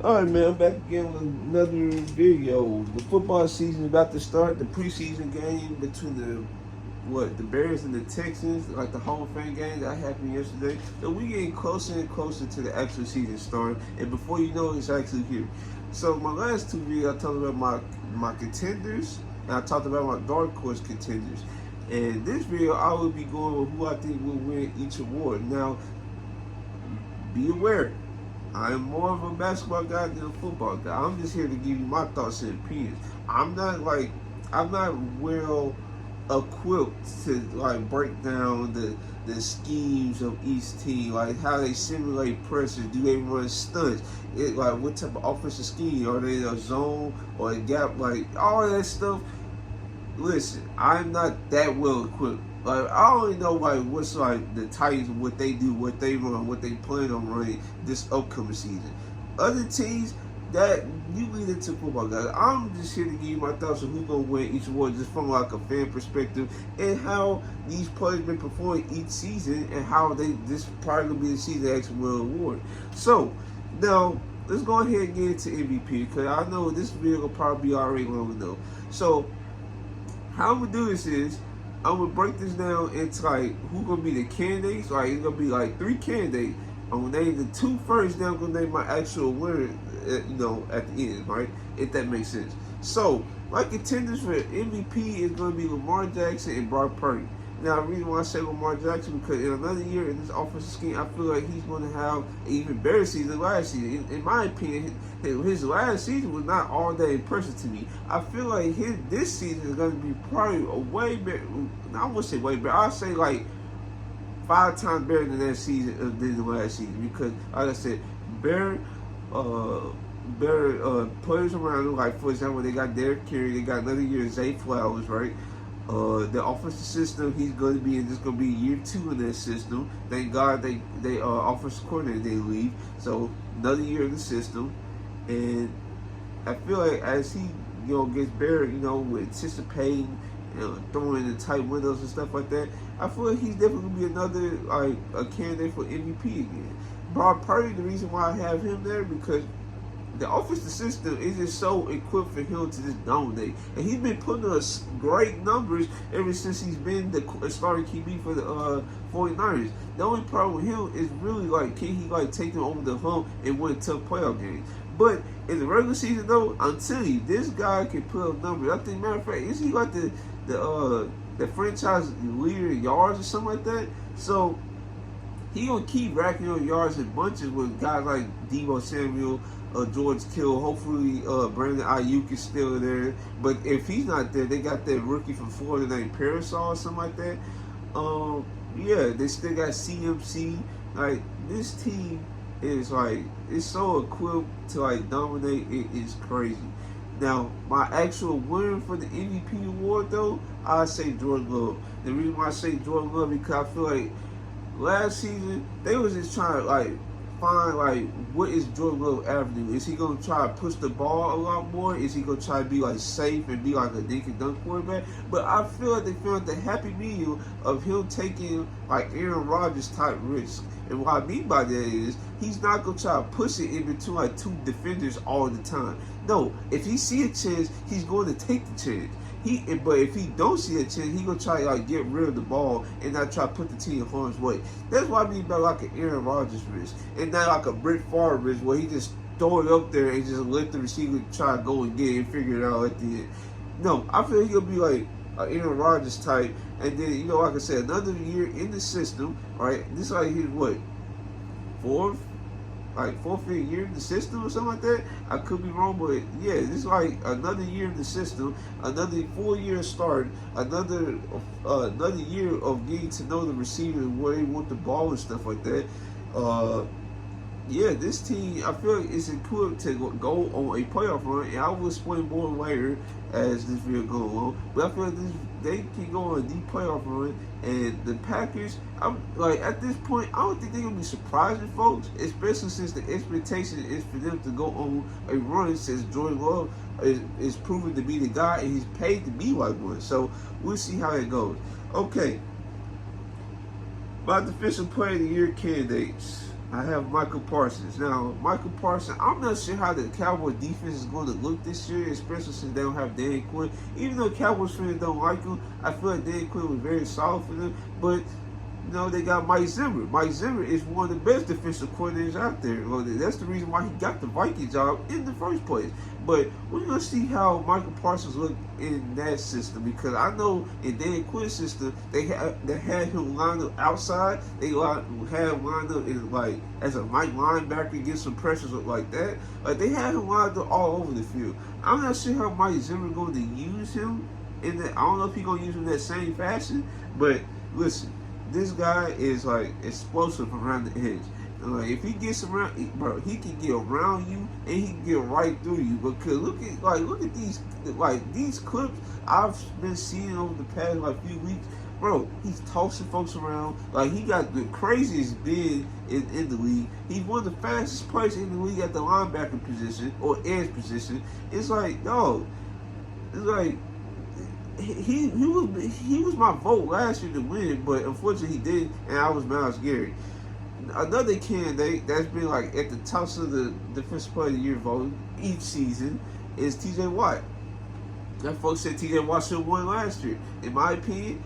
Alright, man, I'm back again with another video. The football season is about to start. The preseason game between the Bears and the Texans, like the Hall of Fame game that happened yesterday. So we getting closer and closer to the actual season starting, and before you know it, it's actually here. So my last two videos, I talked about my contenders, and I talked about my dark horse contenders. And this video, I will be going with who I think will win each award. Now, be aware, I am more of a basketball guy than a football guy. I'm just here to give you my thoughts and opinions. I'm not well equipped to like break down the schemes of each team, like how they simulate pressure. Do they run stunts? Like what type of offensive scheme? Are they a zone or a gap? Like all that stuff. Listen, I'm not that well equipped. Like I only know like what's like the Titans, what they do, what they run, what they plan on running this upcoming season. Other teams that you lead into football guys. I'm just here to give you my thoughts on who's gonna win each award, just from like a fan perspective, and how these players been performing each season, and how this probably gonna be the season they actually will award. So now let's go ahead and get into MVP, because I know this video will probably be already long enough. So how I'm gonna do this is I'm gonna break this down into like who gonna be the candidates. Like it's gonna be like 3 candidates. I'm gonna name the 2 first, then I'm gonna name my actual winner. At the end, right? If that makes sense. So my contenders for MVP is gonna be Lamar Jackson and Brock Purdy. Now, the reason why I say Lamar Jackson, because in another year in this offensive scheme, I feel like he's going to have an even better season than last season. In my opinion, his last season was not all that impressive to me. I feel like this season is going to be probably a way better. I wouldn't say way better. I'll say like 5 times better than that season than the last season, because, like I said, better players around him. Like for example, they got Derrick Henry, they got another year of Zay Flowers, right? The offensive system he's going to be in, this going to be year 2 in that system. Thank God they offensive coordinator they leave, so another year in the system. And I feel like as he gets better, with anticipating, throwing in tight windows and stuff like that, I feel like he's definitely gonna be another like a candidate for MVP again. Brock Purdy, the reason why I have him there, because the offensive system is just so equipped for him to just dominate. And he's been putting up great numbers ever since he's been the starting QB for the 49ers. The only problem with him is really like, can he like take them over the hump and win tough playoff games? But in the regular season though, I'm telling you, this guy can put up numbers. I think, matter of fact, is he like the franchise leader in yards or something like that? So he gonna keep racking up yards in bunches with guys like Deebo Samuel, George Kittle. Hopefully, Brandon Ayuk is still there. But if he's not there, they got that rookie from Florida named Parasol or something like that. Yeah, they still got CMC. Like this team is like, it's so equipped to like dominate. It is crazy. Now, my actual winner for the MVP award though, I say Jordan Love. The reason why I say Jordan Love, because I feel like last season they was just trying to like find like what is Jordan Love avenue. Is he gonna try to push the ball a lot more? Is he gonna try to be like safe and be like a dink and dunk quarterback? But I feel like they found the happy medium of him taking like Aaron Rodgers type risk. And what I mean by that is he's not gonna try to push it in between like 2 defenders all the time. No, if he see a chance, he's going to take the chance. But if he don't see a chance, he gonna try to like get rid of the ball and not try to put the team in harm's way. That's what I mean by like an Aaron Rodgers risk, and not like a Brett Favre risk where he just throw it up there and just let the receiver try to go and get it and figure it out at the end. No, I feel he'll be like an Aaron Rodgers type, and then like I said, another year in the system. Right, this is like his what, 4th or 5th year in the system or something like that. I could be wrong, but yeah, this is like another year in the system, another full year start, another year of getting to know the receiver, where they want the ball and stuff like that. Yeah, this team, I feel like it's equipped to go on a playoff run, and I will explain more later as this video goes along. But I feel like they can go on a deep playoff run, and the Packers, I'm like, at this point, I don't think they're gonna be surprising folks, especially since the expectation is for them to go on a run, since Jordan Love is proven to be the guy, and he's paid to be like one. So we'll see how it goes. Okay, my defensive player of the year candidates. I have Michael Parsons. Now, Michael Parsons, I'm not sure how the Cowboys defense is going to look this year, especially since they don't have Dan Quinn. Even though Cowboys fans don't like him, I feel like Dan Quinn was very solid for them. But they got Mike Zimmer. Mike Zimmer is one of the best defensive coordinators out there. Well, that's the reason why he got the Viking job in the first place. But we're going to see how Michael Parsons look in that system, because I know in Dan Quinn's system, they had him lined up outside. They had him lined up in, like, as a right linebacker, get some pressures like that. They had him lined up all over the field. I'm not sure how Mike Zimmer going to use him in that. I don't know if he's going to use him in that same fashion, but listen. This guy is like explosive around the edge. Like if he gets around, bro, he can get around you and he can get right through you. Because look at these clips I've been seeing over the past few weeks, bro. He's tossing folks around. Like he got the craziest bid in the league. He's one of the fastest players in the league at the linebacker position or edge position. It's like, dog. It's like. He was my vote last year to win, but unfortunately he didn't, and I was Myles Garrett. Another candidate that's been like at the top of the defensive player of the year vote each season is T.J. Watt. That folks said T.J. Watt should have won last year. In my opinion,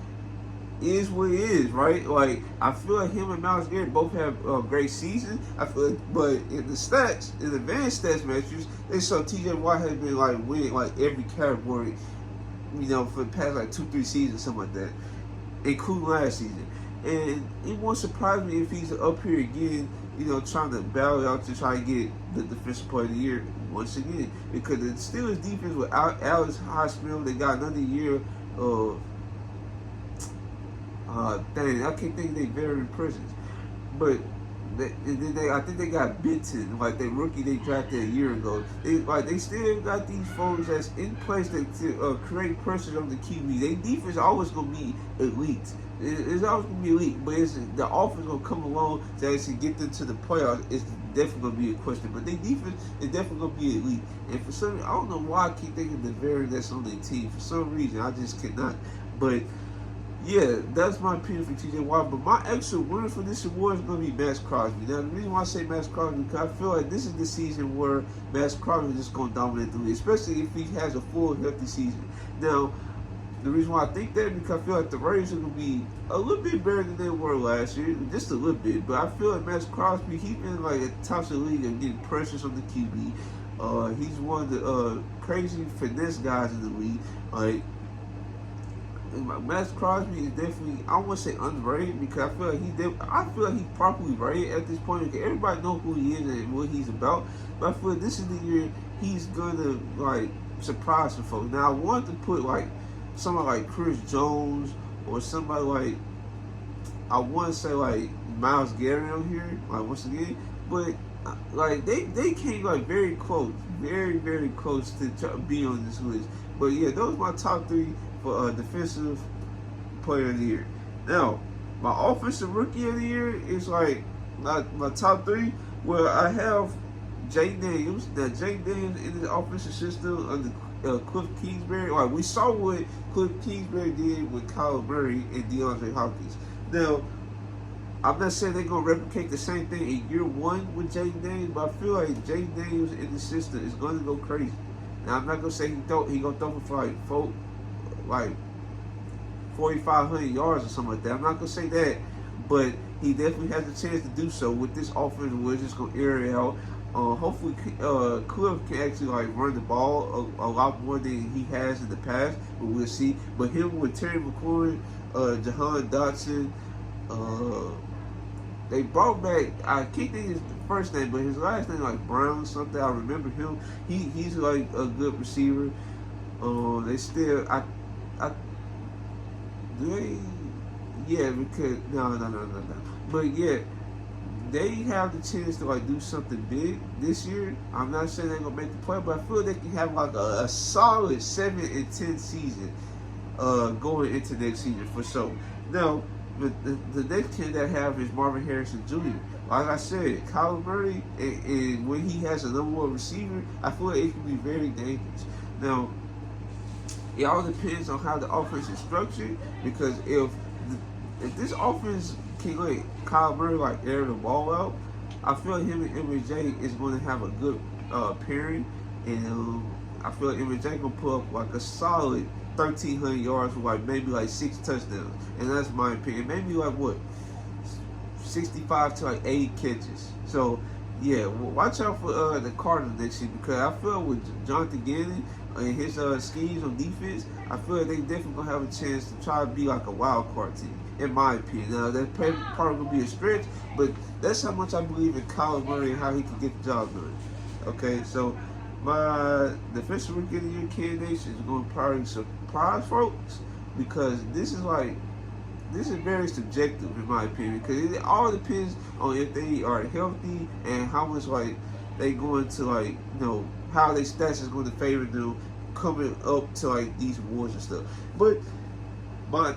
is what it is, right? Like I feel like him and Myles Garrett both have a great season. I feel like, but in the stats, in the advanced stats measures, they saw T.J. Watt has been like winning like every category. For the past 2-3 seasons, something like that, including last season. And it won't surprise me if he's up here again, trying to battle out to try to get the defensive player of the year once again. Because the Steelers defense without Alex Highsmith, they got another year of I can't think they veteran presence. But I think they got Benton, like the rookie they drafted a year ago. They still got these folks that's in place to create pressure on the QB. Their defense always gonna be elite. It's always gonna be elite, but the offense gonna come along to actually get them to the playoffs. It's definitely gonna be a question. But their defense is definitely gonna be elite. And for some, I don't know why I keep thinking the veteran that's on their team. For some reason, I just cannot. But yeah, that's my opinion for T.J. Watt. But my actual winner for this award is going to be Maxx Crosby. Now, the reason why I say Maxx Crosby is because I feel like this is the season where Maxx Crosby is just going to dominate the league, especially if he has a full, healthy season. Now, the reason why I think that is because I feel like the Raiders are going to be a little bit better than they were last year, just a little bit. But I feel like Maxx Crosby, he's been like at the top of the league and getting pressures on the QB. He's one of the crazy finesse guys in the league. Like, Maxx Crosby is definitely, I won't say underrated, because I feel like he's properly rated at this point, because everybody knows who he is and what he's about. But I feel like this is the year he's gonna surprise some folks. Now I wanted to put somebody like Chris Jones or somebody like, I want to say Myles Garrett on here, once again, but they came very close, very, very close to be on this list. But yeah, those are my top 3 for defensive player of the year. Now, my offensive rookie of the year is my top 3. Well, I have Jay Daniels. Now, Jay Daniels in the offensive system under Cliff Kingsbury. We saw what Cliff Kingsbury did with Kyle Murray and DeAndre Hopkins. Now, I'm not saying they're going to replicate the same thing in year 1 with Jay Daniels, but I feel like Jay Daniels in the system is going to go crazy. Now, I'm not going to say he going to throw for 4,500 yards or something like that. I'm not going to say that, but he definitely has a chance to do so with this offense. We're just going to air it out. Hopefully, Cliff can actually run the ball a lot more than he has in the past, but we'll see. But him with Terry McLaurin, Jahan Dotson, they brought back, I can't think his first name, but his last name Brown something. I remember him. He's a good receiver. They still because no. But yeah, they have the chance to do something big this year. I'm not saying they're gonna make the play, but I feel they can have a solid 7-10 season going into next season for sure. Now, the next kid that I have is Marvin Harrison Jr. Like I said, Kyler Murray, and when he has a number 1 receiver, I feel like it can be very dangerous. Now, it all depends on how the offense is structured, because if this offense can let Kyler Murray air the ball out, I feel like him and MJ is going to have a good pairing, and I feel like MJ gonna put up like a solid 1,300 yards with like maybe like 6 touchdowns, and that's my opinion. Maybe like what 65 to like 80 catches. So yeah, watch out for the Cardinals next year, because I feel with Jonathan Gannon and his schemes on defense, I feel like they definitely gonna have a chance to try to be like a wild card team, in my opinion. Now that's probably gonna be a stretch, but that's how much I believe in Kyler Murray and how he can get the job done. Okay, so my defensive rookie of the year candidates is going to probably surprise folks, because this is very subjective in my opinion, because it all depends on if they are healthy and how much like they going to like, how their stats is going to favor them coming up to like these awards and stuff. But my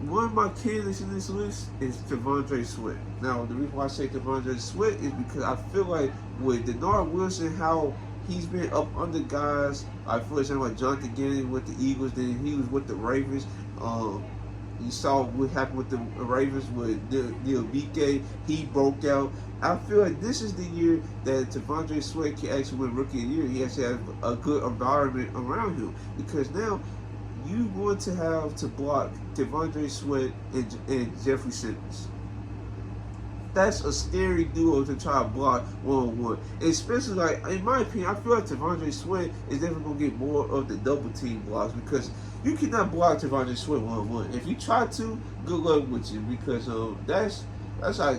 one of my candidates in this list is T'Vondre Sweat. Now the reason why I say T'Vondre Sweat is because I feel like with Denard Wilson, how he's been up under guys. I feel like Jonathan Gannon with the Eagles, then he was with the Ravens. You saw what happened with the Ravens with Neil BK. He broke out. I feel like this is the year that T'Vondre Sweat can actually win Rookie of the Year. He has to have a good environment around him, because now you want to have to block T'Vondre Sweat and Jeffrey Simmons. That's a scary duo to try to block one-on-one. Especially, like, in my opinion, I feel like T'Vondre Sweat is definitely going to get more of the double team blocks, because you cannot block T'Vondre Sweat one-on-one. If you try to, good luck with you, because that's like,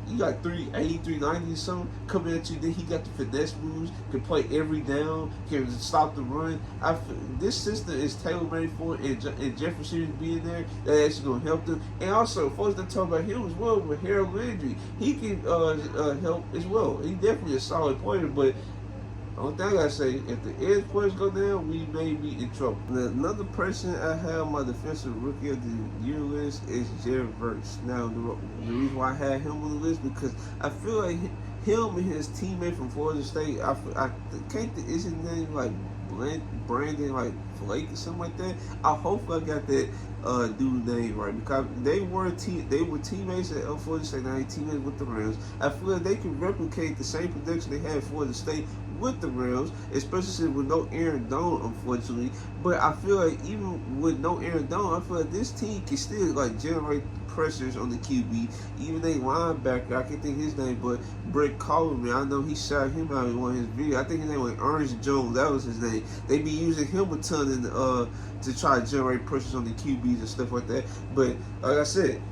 you got 380, 390 or something coming at you. Then he got the finesse moves, can play every down, can stop the run. This system is tailor-made for it, and Jefferson being there, that actually going to help them. And also, folks that talk about him as well with Harold Landry, he can help as well. He's definitely a solid player, but only thing I gotta say, if the edge players go down, we may be in trouble. Another person I have on my defensive rookie of the year list is Jared Verse. Now, the reason why I had him on the list, because I feel like him and his teammate from Florida State, is his name like Brandon like Flake or something like that? I hope I got that dude's name right, because they were teammates at Florida State. Now they teammates with the Rams. I feel like they can replicate the same production they had at Florida State with the Rams, especially with no Aaron Donald, unfortunately. But I feel like even with no Aaron Donald, I feel like this team can still like generate pressures on the QB. Even they linebacker, I can't think his name, but Brett Coleman, I know he shot him out in one of his videos. I think his name was Ernest Jones, that was his name. They be using him a ton to try to generate pressures on the QBs and stuff like that. But like I said,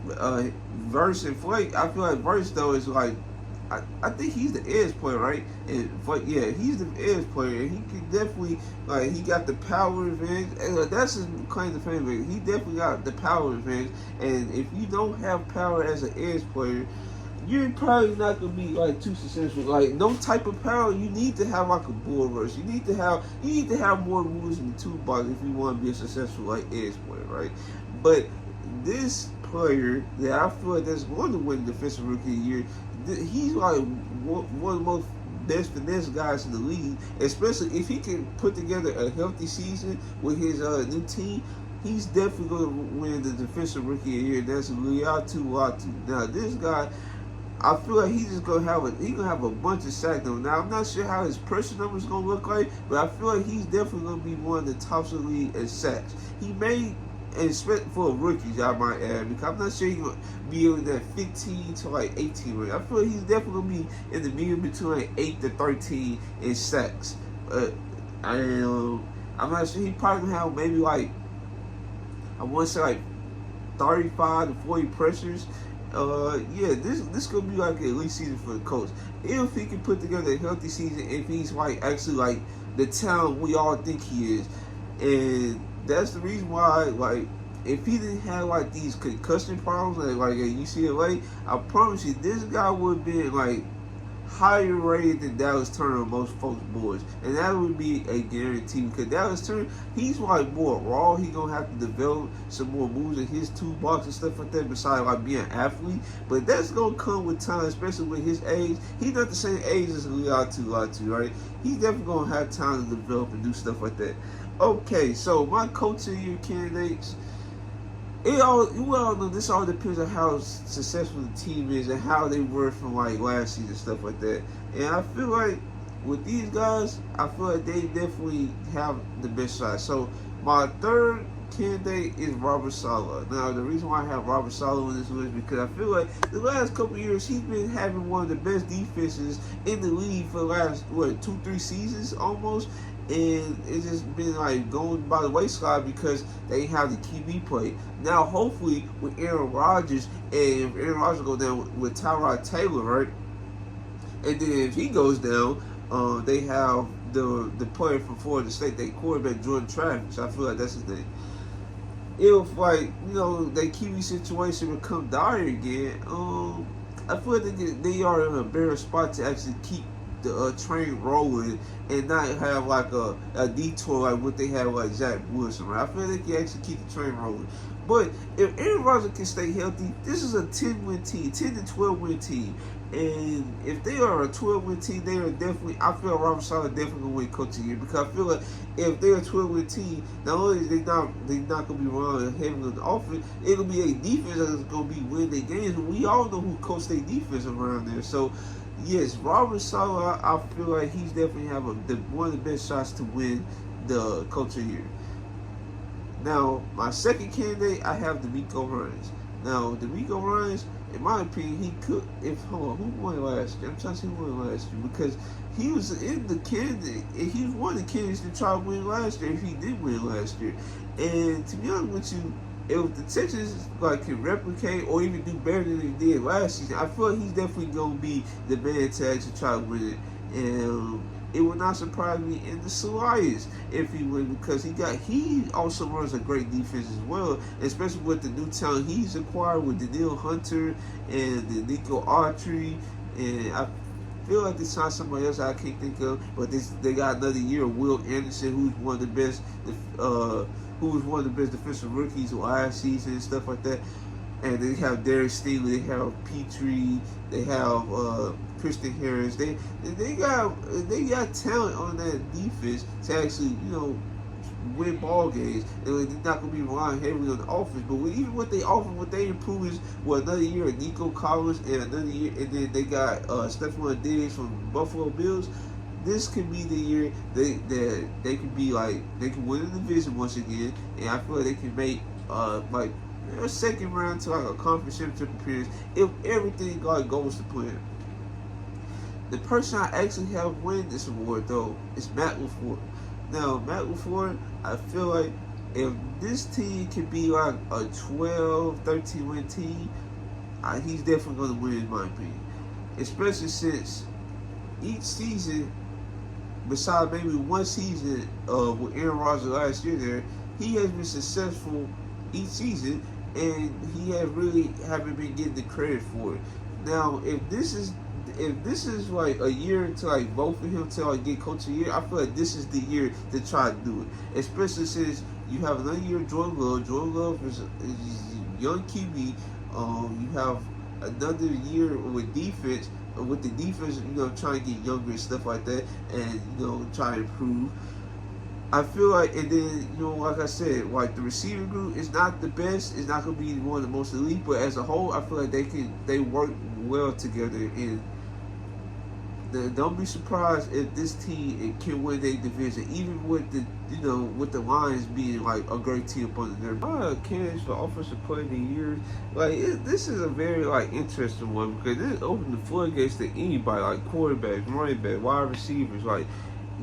Verse and Flake, I feel like Verse though is like, I think he's the edge player, right? And but yeah, he's the edge player, and he can definitely he got the power advantage. And that's his claim to fame. He definitely got the power advantage. And if you don't have power as an edge player, you're probably not gonna be like too successful. Like no type of power, you need to have like a bull rush. You need to have more moves in the toolbox if you want to be a successful like edge player, right? But this player that I feel like that's going to win defensive rookie of the year, he's like one of the most best finesse guys in the league, especially if he can put together a healthy season with his new team. He's definitely going to win the defensive rookie of the year. That's Laiatu Latu. Now this guy, I feel like he's just gonna have a bunch of sacks. Now I'm not sure how his pressure numbers gonna look like, but I feel like he's definitely gonna be one of the tops of the league in sacks. He may, and especially for rookies, I might add, because I'm not sure he's gonna be in that 15 to like 18 range. I feel like he's definitely gonna be in the medium between like 8 to 13 in sacks. I'm not sure. He probably gonna have maybe like, I want to say like 35 to 40 pressures. Yeah, this could be like an elite season for the coach if he can put together a healthy season. If he's like actually like the talent we all think he is, and that's the reason why, like, if he didn't have like these concussion problems like at UCLA, I promise you this guy would have been like higher rated than Dallas Turner on most folks' boards, and that would be a guarantee, because Dallas Turner, he's like more raw. He gonna have to develop some more moves in his toolbox and stuff like that, besides like being an athlete. But that's gonna come with time, especially with his age. He's not the same age as Laiatu, right? He's definitely gonna have time to develop and do stuff like that. Okay, so my coach of the year candidates, we all know this all depends on how successful the team is and how they were from like last season, stuff like that. And I feel like with these guys, I feel like they definitely have the best shot. So my third candidate is Robert Saleh. Now the reason why I have Robert Saleh on this list is because I feel like the last couple of years he's been having one of the best defenses in the league for the last 2-3 seasons almost. And it's just been like going by the wayside because they have the QB play. Now, hopefully, with Aaron Rodgers, and if Aaron Rodgers go down with Tyrod Taylor, right? And then if he goes down, they have the player from Florida State, they quarterback Jordan Travis. I feel like that's his name. If like their QB situation become dire again, I feel like they are in a better spot to actually keep the train rolling and not have like a detour like what they had like Zach Wilson. Right? I feel like they can actually keep the train rolling. But if Aaron Rodgers can stay healthy, this is a 10-win team, 10 to 12-win team. And if they are a 12-win team, they are definitely. I feel Robert Saleh definitely gonna win Coach of the Year because I feel like if they're a 12-win team, not only is they not gonna be running heavy on the offense, it'll be a defense that's gonna be winning their games. And we all know who coached their defense around there. So yes, Robert Saleh, I feel like he's definitely have one of the best shots to win the Coach of the Year. Now, my second candidate, I have DeMeco Ryans. Now, DeMeco Ryans, in my opinion, he could. Who won last year? I'm trying to see who won last year because he was in the candidate. He was one of the candidates to try to win last year if he did win last year. And to be honest with you, if the Texans can replicate or even do better than they did last season, I feel like he's definitely gonna be the man to actually try to win it. And it would not surprise me in the Lions if he win because he also runs a great defense as well, especially with the new talent he's acquired with Danielle Hunter and the Nico Autry. And I feel like they signed somebody else I can't think of, but they got another year of Will Anderson, who's one of the best. Who was one of the best defensive rookies last season and stuff like that. And they have Derek Stingley, they have Petrie, they have Christian Harris. They got talent on that defense to actually win ball games. And they're not gonna be relying heavily on the offense. But even what they offer, what they improve is another year of Nico Collins and another year, and then they got Stephon Diggs from Buffalo Bills. This could be the year they could be they can win the division once again, and I feel like they can make a second round to a conference championship appearance if everything goes to plan. The person I actually have win this award though is Matt LaFleur. Now Matt LaFleur, I feel like if this team can be like a 12, 13-win team, he's definitely going to win in my opinion, especially since each season, besides maybe one season with Aaron Rodgers last year there, he has been successful each season, and he haven't been getting the credit for it. Now, if this is like a year to vote for him to get Coach of the Year, I feel like this is the year to try to do it. Especially since you have another year of Jordan Love. Jordan Love is young QB. You have another year with defense. With the defense, trying to get younger and stuff like that, and try to improve. I feel like, and then like I said, the receiving group is not the best. It's not gonna be one of the most elite, but as a whole, I feel like they work well together. And don't be surprised if this team can win their division, even with the Lions being a great team up under there. My candidates for offensive player of the year, this is a very interesting one because this opens the floodgates to anybody, quarterbacks, running back, wide receivers.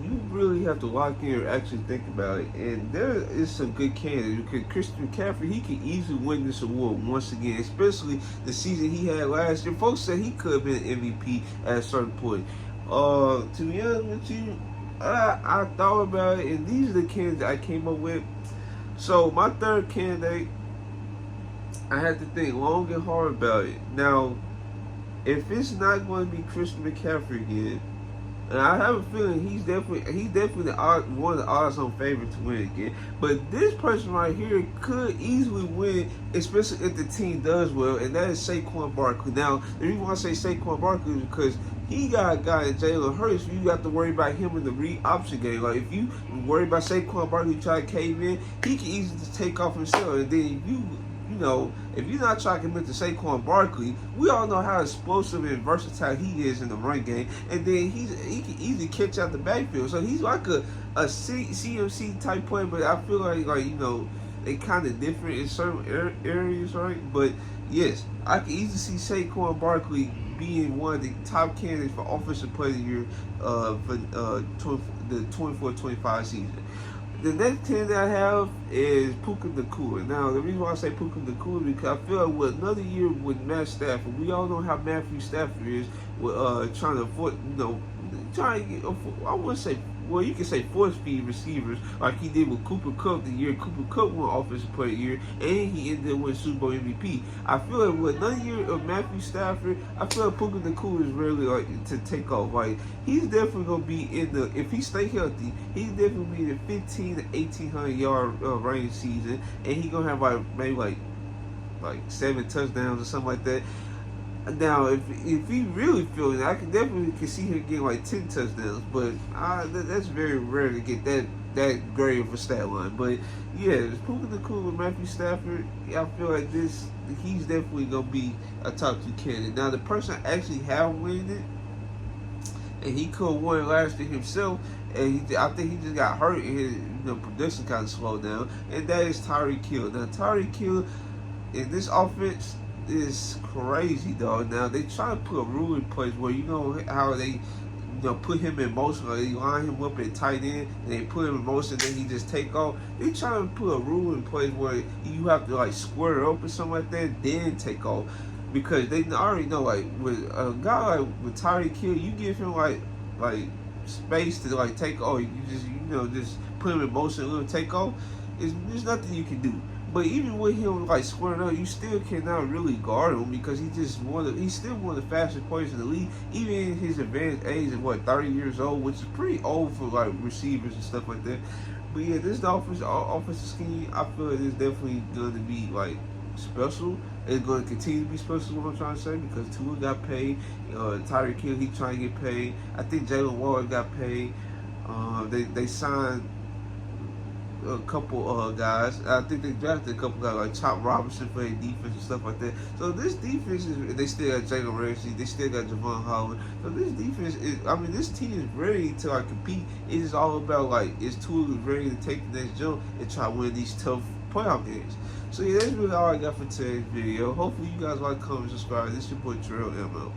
You really have to lock in and actually think about it. And there is some good candidates because Christian McCaffrey, he could easily win this award once again, especially the season he had last year. Folks said he could have been MVP at a certain point. To be honest with you, I thought about it, and these are the candidates I came up with. So my third candidate, I had to think long and hard about it. Now, if it's not going to be Christian McCaffrey again, and I have a feeling he's definitely one of the odds-on favorites to win again. But this person right here could easily win, especially if the team does well, and that is Saquon Barkley. Now, the reason why I say Saquon Barkley is because he got a guy in Jalen Hurts. You have to worry about him in the read option game. If you worry about Saquon Barkley try to cave in, he can easily just take off himself. And then if you if you're not trying to commit to Saquon Barkley, we all know how explosive and versatile he is in the run game, and then he can easily catch out the backfield. So he's like a CMC type player, but I feel like they kind of different in certain areas, right? But yes, I can easily see Saquon Barkley being one of the top candidates for Offensive Player of the Year for the 24-25 season. The next candidate I have is Puka Nacua. Now, the reason why I say Puka Nacua is because I feel like with another year with Matt Stafford, we all know how Matthew Stafford is with trying to afford, trying to get, I wouldn't say, well, you can say force feed receivers like he did with Cooper Kupp the year Cooper Kupp won Offensive Player of the Year, and he ended up winning Super Bowl MVP. I feel like with another year of Matthew Stafford, I feel like Puka Nacua is really like to take off. Like he's definitely gonna be in the, if he stay healthy, he's definitely be in the 15 to 1800 yard range season, and he gonna have like maybe like 7 touchdowns or something like that. Now, if he really feeling it, I can definitely see him getting like 10 touchdowns, but that's very rare to get that great of a stat line. But yeah, it's Puka Nacua with Matthew Stafford. I feel like he's definitely gonna be a top 2 candidate. Now, the person I actually have winning it, and he could have won last year himself, and I think he just got hurt and his production kind of slowed down, and that is Tyreek Hill. Now, Tyreek Hill in this offense is crazy, though. Now they try to put a rule in place where how they put him in motion, or they line him up at tight end and they put him in motion, then he just take off. They try to put a rule in place where you have to like square up or something like that, then take off, because they already know like with a guy like with Tyreek Hill, you give him like space to like take off. You just put him in motion and let him take off. There's nothing you can do. But even with him like squaring up, you still cannot really guard him, because he's still one of the fastest players in the league, even in his advanced age of 30 years old, which is pretty old for like receivers and stuff like that. But yeah, this offensive scheme, I feel like it's definitely going to be like special. It's going to continue to be special, is what I'm trying to say, because Tua got paid, Tyreek Hill, he trying to get paid. I think Jalen Waddle got paid. They signed a couple guys. I think they drafted a couple guys like Chop Robinson for their defense and stuff like that. So this defense they still got Jalen Ramsey, they still got Javon Holland. So this defense this team is ready to like compete. It is all about like, is Tua ready to take the next jump and try to win these tough playoff games. So yeah, that's really all I got for today's video. Hopefully you guys like, comment, subscribe. This is your boy Terrell ML.